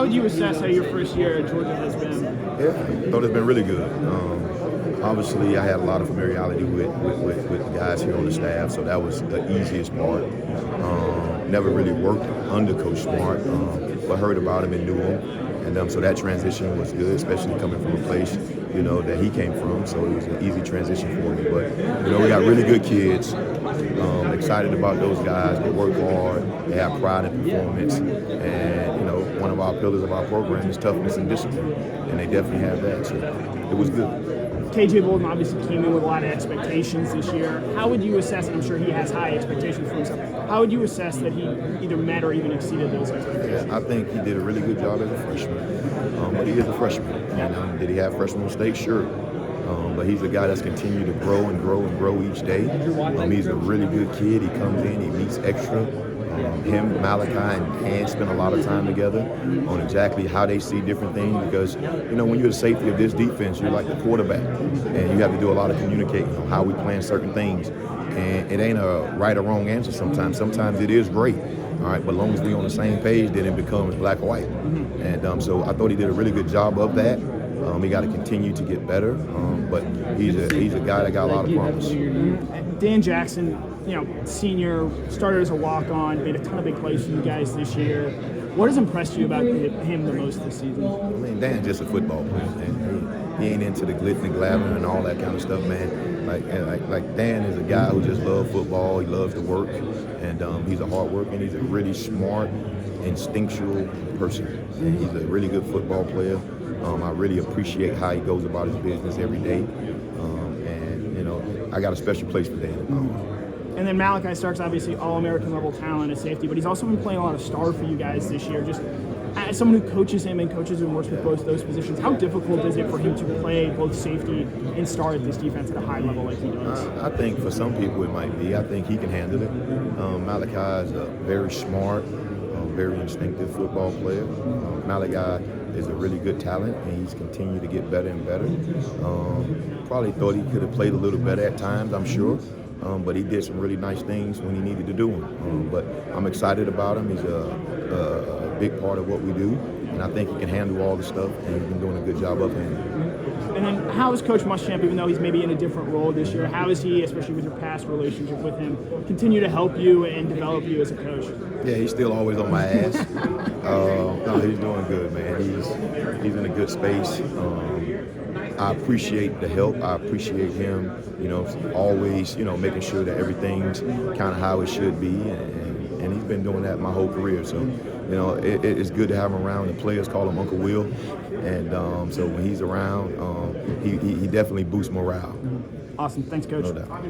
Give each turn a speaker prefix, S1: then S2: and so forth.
S1: How would you assess how your first year at Georgia has been?
S2: Yeah, I thought it's been really good. Obviously, I had a lot of familiarity with the guys here on the staff, so that was the easiest part. Never really worked under Coach Smart, but heard about him and knew him. And so that transition was good, especially coming from a place, that he came from. So it was an easy transition for me. But, we got really good kids. Excited about those guys. They work hard. They have pride in performance. And, one of our pillars of our program is toughness and discipline. And they definitely have that. So it was good.
S1: KJ Bolden obviously came in with a lot of expectations this year. How would you assess, and I'm sure he has high expectations for himself, how would you assess that he either met or even exceeded those expectations?
S2: Yeah, I think he did a really good job as a freshman. But he is a freshman. And did he have freshman mistakes? Sure. But he's a guy that's continued to grow and grow and grow each day. He's a really good kid. He comes in, he meets extra. Him, Malachi, and Dan spend a lot of time together on exactly how they see different things because, when you're the safety of this defense, you're like the quarterback, and you have to do a lot of communicating on how we plan certain things. And it ain't a right or wrong answer sometimes. Sometimes it is great, all right, but as long as we're on the same page, then it becomes black or white. And so I thought he did a really good job of that. He got to continue to get better, but he's a guy that got a lot of promise.
S1: Dan Jackson, senior, started as a walk-on, made a ton of big plays for you guys this year. What has impressed you about him the most this season?
S2: I mean, Dan's just a football player, man. He ain't into the glitz and glamour and all that kind of stuff, man. Like Dan is a guy who just loves football. He loves to work, and he's a hard worker, and he's a really smart, instinctual person. And he's a really good football player. I really appreciate how he goes about his business every day. I got a special place for Dan.
S1: And then Malachi Starks, obviously all-American level talent at safety, but he's also been playing a lot of star for you guys this year. Just as someone who coaches him and coaches and works with both those positions, how difficult is it for him to play both safety and star at this defense at a high level like he does?
S2: I think for some people it might be. I think he can handle it. Malachi is a very smart, very instinctive football player. Malachi is a really good talent, and he's continued to get better and better. Probably thought he could have played a little better at times, I'm sure. But he did some really nice things when he needed to do them. But I'm excited about him. He's a big part of what we do, and I think he can handle all the stuff, and he's been doing a good job of handling.
S1: And then how is Coach Muschamp, even though he's maybe in a different role this year, how is he, especially with your past relationship with him, continue to help you and develop you as a coach?
S2: Yeah, he's still always on my ass. No, he's doing good, man. He's in a good space. I appreciate the help. I appreciate him, always, making sure that everything's kind of how it should be. And he's been doing that my whole career. So, it's good to have him around. The players call him Uncle Will. And so when he's around, he definitely boosts morale.
S1: Awesome. Thanks, Coach.
S2: No doubt.